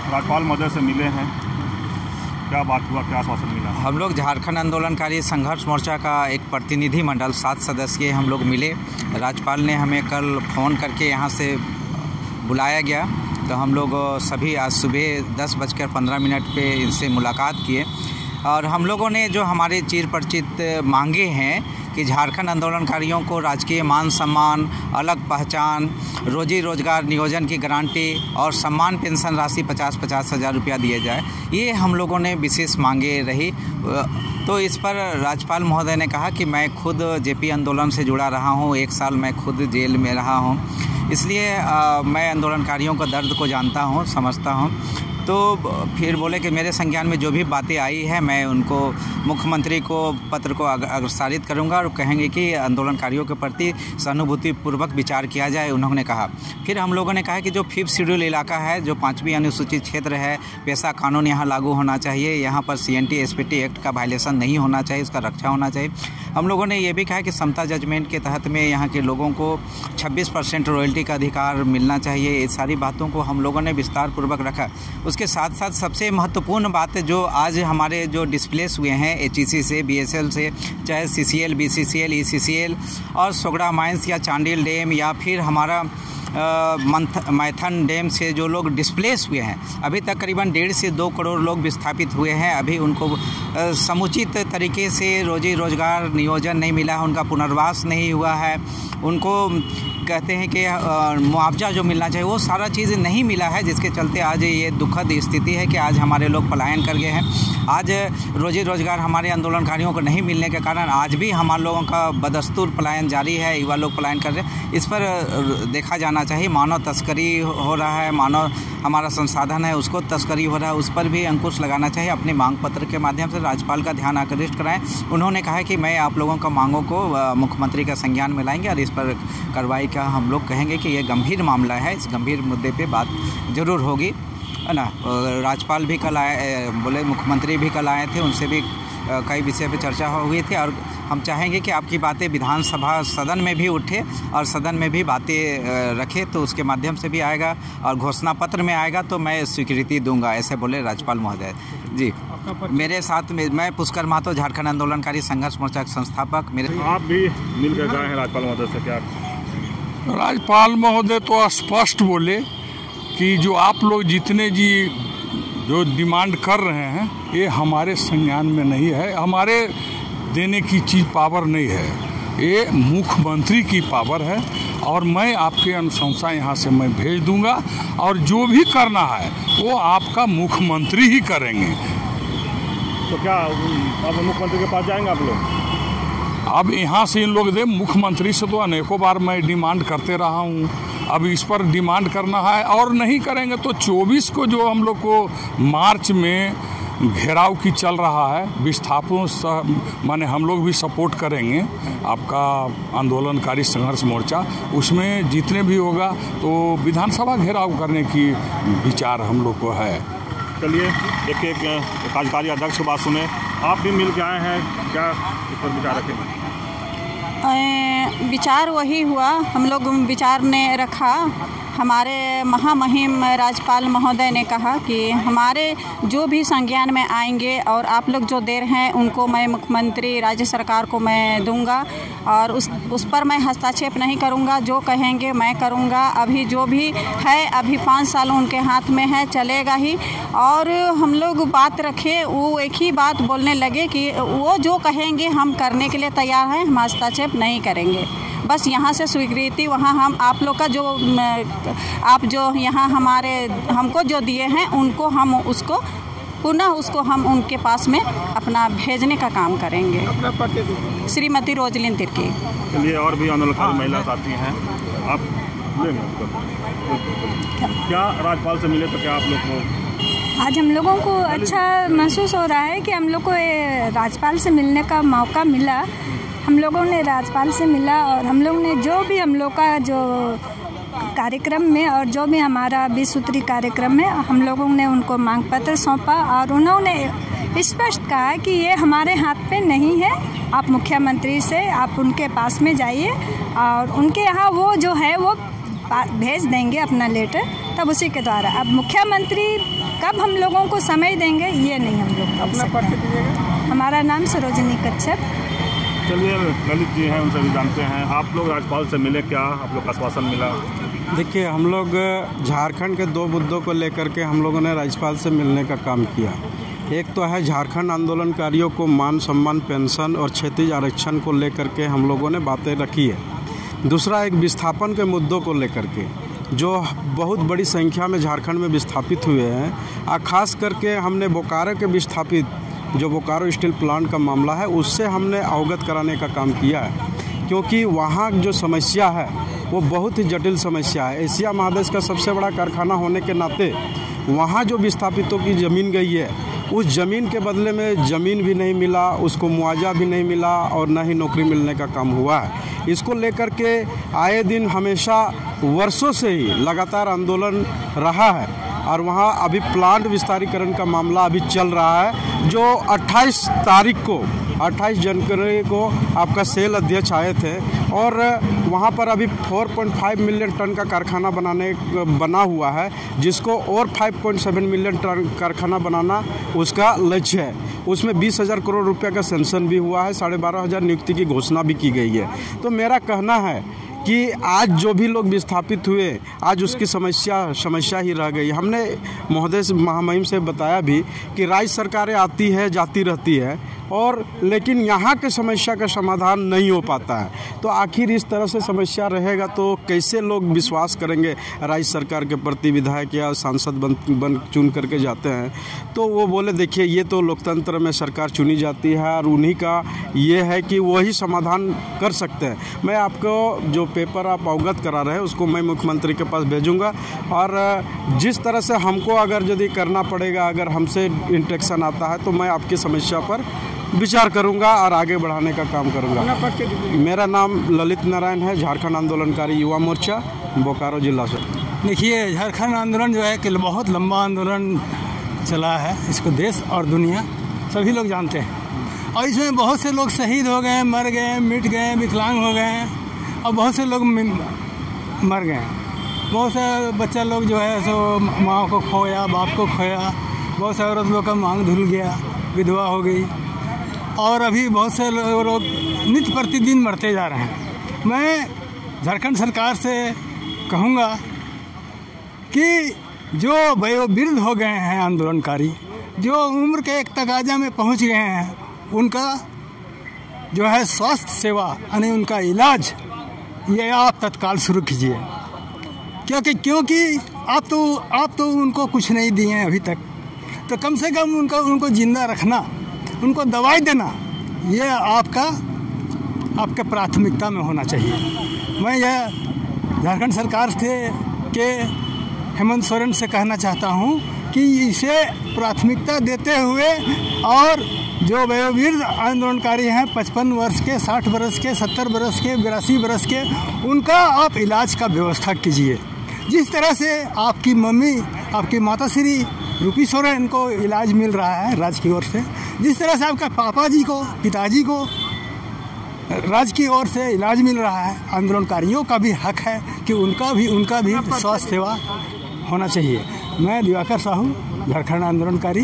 राज्यपाल महोदय से मिले हैं, क्या बात हुआ, क्या आश्वासन मिला? हम लोग झारखंड आंदोलनकारी संघर्ष मोर्चा का एक प्रतिनिधि मंडल 7 सदस्यीय हम लोग मिले। राज्यपाल ने हमें कल फ़ोन करके यहाँ से बुलाया गया, तो हम लोग सभी आज सुबह 10:15 पे इनसे मुलाकात किए और हम लोगों ने जो हमारे चिर परिचित मांगे हैं कि झारखंड आंदोलनकारियों को राजकीय मान सम्मान, अलग पहचान, रोजी रोजगार नियोजन की गारंटी और सम्मान पेंशन राशि 50-50 हज़ार रुपया दिए जाए, ये हम लोगों ने विशेष मांगे रही। तो इस पर राज्यपाल महोदय ने कहा कि मैं खुद जेपी आंदोलन से जुड़ा रहा हूँ, 1 साल मैं खुद जेल में रहा हूँ, इसलिए मैं आंदोलनकारियों का दर्द को जानता हूँ, समझता हूँ। तो फिर बोले कि मेरे संज्ञान में जो भी बातें आई है मैं उनको मुख्यमंत्री को पत्र को अग्रसारित करूंगा और कहेंगे कि आंदोलनकारियों के प्रति सहानुभूतिपूर्वक विचार किया जाए, उन्होंने कहा। फिर हम लोगों ने कहा कि जो 5th शेड्यूल इलाका है, जो 5वीं अनुसूचित क्षेत्र है, पेशा कानून यहाँ लागू होना चाहिए, यहाँ पर CNT SPT एक्ट का वायलेशन नहीं होना चाहिए, उसका रक्षा होना चाहिए। हम लोगों ने ये भी कहा कि समता जजमेंट के तहत में यहाँ के लोगों को 26% रॉयल्टी का अधिकार मिलना चाहिए। ये सारी बातों को हम लोगों ने विस्तार पूर्वक रखा। उसके साथ साथ सबसे महत्वपूर्ण बात जो आज हमारे जो डिस्प्लेस हुए हैं HEC से, BSL से, चाहे CCL, BCCL, ECCL और सोगड़ा माइंस या चांडिल डैम या फिर हमारा मैथन डैम से जो लोग डिस्प्लेस हुए हैं, अभी तक करीबन 1.5 से 2 करोड़ लोग विस्थापित हुए हैं। अभी उनको समुचित तरीके से रोजी रोजगार नियोजन नहीं मिला है, उनका पुनर्वास नहीं हुआ है, उनको कहते हैं कि मुआवजा जो मिलना चाहिए वो सारा चीज़ नहीं मिला है, जिसके चलते आज ये दुखद स्थिति है कि आज हमारे लोग पलायन कर गए हैं। आज रोजी रोजगार हमारे आंदोलनकारियों को नहीं मिलने के कारण आज भी हमारे लोगों का बदस्तूर पलायन जारी है, युवा लोग पलायन कर रहे हैं। इस पर देखा जाना चाहिए। मानव तस्करी हो रहा है, मानव हमारा संसाधन है उसको तस्करी हो रहा है, उस पर भी अंकुश लगाना चाहिए। अपने मांग पत्र के माध्यम से राज्यपाल का ध्यान आकृष्ट कराएं। उन्होंने कहा कि मैं आप लोगों का मांगों को मुख्यमंत्री का संज्ञान में लाएंगे और इस पर कार्रवाई का हम लोग कहेंगे कि ये गंभीर मामला है, इस गंभीर मुद्दे पे बात ज़रूर होगी, है ना। राज्यपाल भी कल आए, बोले मुख्यमंत्री भी कल आए थे, उनसे भी कई विषय पे चर्चा हो गई थी और हम चाहेंगे कि आपकी बातें विधानसभा सदन में भी उठे और सदन में भी बातें रखे, तो उसके माध्यम से भी आएगा और घोषणा पत्र में आएगा तो मैं स्वीकृति दूंगा, ऐसे बोले राज्यपाल महोदय जी। मेरे साथ में मैं पुष्कर महतो, झारखंड आंदोलनकारी संघर्ष मोर्चा के संस्थापक। मेरे आप भी मिलकर गए हैं राज्यपाल महोदय से, क्या? राज्यपाल महोदय तो स्पष्ट बोले कि जो आप लोग जितने जो डिमांड कर रहे हैं ये हमारे संज्ञान में नहीं है, हमारे देने की चीज़ पावर नहीं है, ये मुख्यमंत्री की पावर है और मैं आपके अनुशंसा यहाँ से मैं भेज दूंगा और जो भी करना है वो आपका मुख्यमंत्री ही करेंगे। तो क्या अब मुख्यमंत्री के पास जाएंगे आप लोग? अब यहाँ से इन लोग दे, मुख्यमंत्री से तो अनेकों बार मैं डिमांड करते रहा हूँ, अब इस पर डिमांड करना है और नहीं करेंगे तो 24 को जो हम लोग को मार्च में घेराव की चल रहा है, विस्थापन माने हम लोग भी सपोर्ट करेंगे आपका आंदोलनकारी संघर्ष मोर्चा, उसमें जितने भी होगा तो विधानसभा घेराव करने की विचार हम लोग को है। चलिए एक कार्यकारी अध्यक्ष की बात सुने, आप भी मिल के आए हैं, क्या इस पर विचार रखेंगे? विचार वही हुआ, हम लोग विचार ने रखा। हमारे महामहिम राज्यपाल महोदय ने कहा कि हमारे जो भी संज्ञान में आएंगे और आप लोग जो दे रहे हैं उनको मैं मुख्यमंत्री राज्य सरकार को मैं दूंगा और उस पर मैं हस्तक्षेप नहीं करूंगा, जो कहेंगे मैं करूंगा। अभी जो भी है अभी 5 साल उनके हाथ में है, चलेगा ही। और हम लोग बात रखें, वो एक ही बात बोलने लगे कि वो जो कहेंगे हम करने के लिए तैयार हैं, हम हस्तक्षेप नहीं करेंगे। बस यहाँ से स्वीकृति, वहाँ हम आप लोग का जो आप जो यहाँ हमको जो दिए हैं उनको हम उसको पुनः उसको हम उनके पास में अपना भेजने का काम करेंगे। श्रीमती रोजलिन तिर्की। चलिए और भी आंदोलनकारी महिला साथी हैं, आप क्या राज्यपाल से मिले तो क्या आप लोग को आज हम लोगों को अच्छा महसूस हो रहा है कि हम लोग को राज्यपाल से मिलने का मौका मिला। हम लोगों ने राज्यपाल से मिला और हम लोग ने जो भी हम लोग का जो कार्यक्रम में और जो भी हमारा 20 सूत्री कार्यक्रम में हम लोगों ने उनको मांग पत्र सौंपा और उन्होंने स्पष्ट कहा कि ये हमारे हाथ पे नहीं है, आप मुख्यमंत्री से आप उनके पास में जाइए और उनके यहाँ वो जो है वो भेज देंगे अपना लेटर, तब उसी के द्वारा। अब मुख्यमंत्री कब हम लोगों को समय देंगे ये नहीं हम लोग अपना परिचय दीजिएगा। हमारा नाम सरोजनी कच्छप। चलिए ललित जी हैं, उनसे भी जानते हैं। आप लोग राज्यपाल से मिले, क्या आप लोग का आश्वासन मिला? देखिए, हम लोग झारखंड के 2 मुद्दों को लेकर के हम लोगों ने राज्यपाल से मिलने का काम किया। एक तो है झारखंड आंदोलनकारियों को मान सम्मान, पेंशन और क्षैतिज आरक्षण को लेकर के हम लोगों ने बातें रखी है। दूसरा एक विस्थापन के मुद्दों को लेकर के जो बहुत बड़ी संख्या में झारखंड में विस्थापित हुए हैं, और ख़ास करके हमने बोकारो के विस्थापित जो बोकारो स्टील प्लांट का मामला है उससे हमने अवगत कराने का काम किया है, क्योंकि वहाँ जो समस्या है वो बहुत ही जटिल समस्या है। एशिया महादेश का सबसे बड़ा कारखाना होने के नाते वहाँ जो विस्थापितों की ज़मीन गई है, उस ज़मीन के बदले में ज़मीन भी नहीं मिला, उसको मुआवजा भी नहीं मिला और न ही नौकरी मिलने का काम हुआ है। इसको लेकर के आए दिन हमेशा वर्षों से ही लगातार आंदोलन रहा है और वहाँ अभी प्लांट विस्तारीकरण का मामला अभी चल रहा है, जो 28 जनवरी को आपका सेल अध्यक्ष आए थे और वहाँ पर अभी 4.5 मिलियन टन का कारखाना बना हुआ है, जिसको और 5.7 मिलियन टन कारखाना बनाना उसका लक्ष्य है। उसमें 20,000 करोड़ रुपए का सेंक्शन भी हुआ है, 12,500 नियुक्ति की घोषणा भी की गई है। तो मेरा कहना है कि आज जो भी लोग विस्थापित हुए, आज उसकी समस्या ही रह गई। हमने महोदय महामहिम से बताया भी कि राज्य सरकारें आती है जाती रहती है और लेकिन यहाँ के समस्या का समाधान नहीं हो पाता है। तो आखिर इस तरह से समस्या रहेगा तो कैसे लोग विश्वास करेंगे राज्य सरकार के प्रति? विधायक या सांसद बन चुन करके जाते हैं तो वो बोले देखिए ये तो लोकतंत्र में सरकार चुनी जाती है और उन्हीं का ये है कि वही समाधान कर सकते हैं। मैं आपको जो पेपर आप अवगत करा रहे हैं उसको मैं मुख्यमंत्री के पास भेजूँगा और जिस तरह से हमको अगर यदि करना पड़ेगा, अगर हमसे इंटरेक्शन आता है तो मैं आपकी समस्या पर विचार करूंगा और आगे बढ़ाने का काम करूंगा। मेरा नाम ललित नारायण है, झारखंड आंदोलनकारी युवा मोर्चा, बोकारो जिला से। देखिए, झारखंड आंदोलन जो है कि बहुत लंबा आंदोलन चला है, इसको देश और दुनिया सभी लोग जानते हैं और इसमें बहुत से लोग शहीद हो गए, मर गए, मिट गए, विकलांग हो गए और बहुत से लोग मर गए। बहुत से बच्चा लोग जो है सो माँ को खोया, बाप को खोया, बहुत से औरत लोग का मांग धुल गया, विधवा हो गई और अभी बहुत से लोग नित्य प्रतिदिन मरते जा रहे हैं। मैं झारखंड सरकार से कहूँगा कि जो वयोवृद्ध हो गए हैं आंदोलनकारी, जो उम्र के एक तकाजा में पहुँच गए हैं, उनका जो है स्वास्थ्य सेवा यानी उनका इलाज ये आप तत्काल शुरू कीजिए, क्योंकि आप तो उनको कुछ नहीं दिए हैं अभी तक, तो कम से कम उनको जिंदा रखना, उनको दवाई देना, ये आपका प्राथमिकता में होना चाहिए। मैं यह झारखंड सरकार के हेमंत सोरेन से कहना चाहता हूँ कि इसे प्राथमिकता देते हुए और जो वयोवृद्ध आंदोलनकारी हैं 55 वर्ष के, 60 वर्ष के, 70 वर्ष के, 82 वर्ष के, उनका आप इलाज का व्यवस्था कीजिए। जिस तरह से आपकी मम्मी, आपकी माताश्री रूपी सोरेन को इलाज मिल रहा है राज्य की ओर से, जिस तरह से आपका पापा जी को, पिताजी को राज्य की ओर से इलाज मिल रहा है, आंदोलनकारियों का भी हक है कि उनका भी स्वास्थ्य सेवा होना चाहिए। मैं दिवाकर साहू, झारखंड आंदोलनकारी,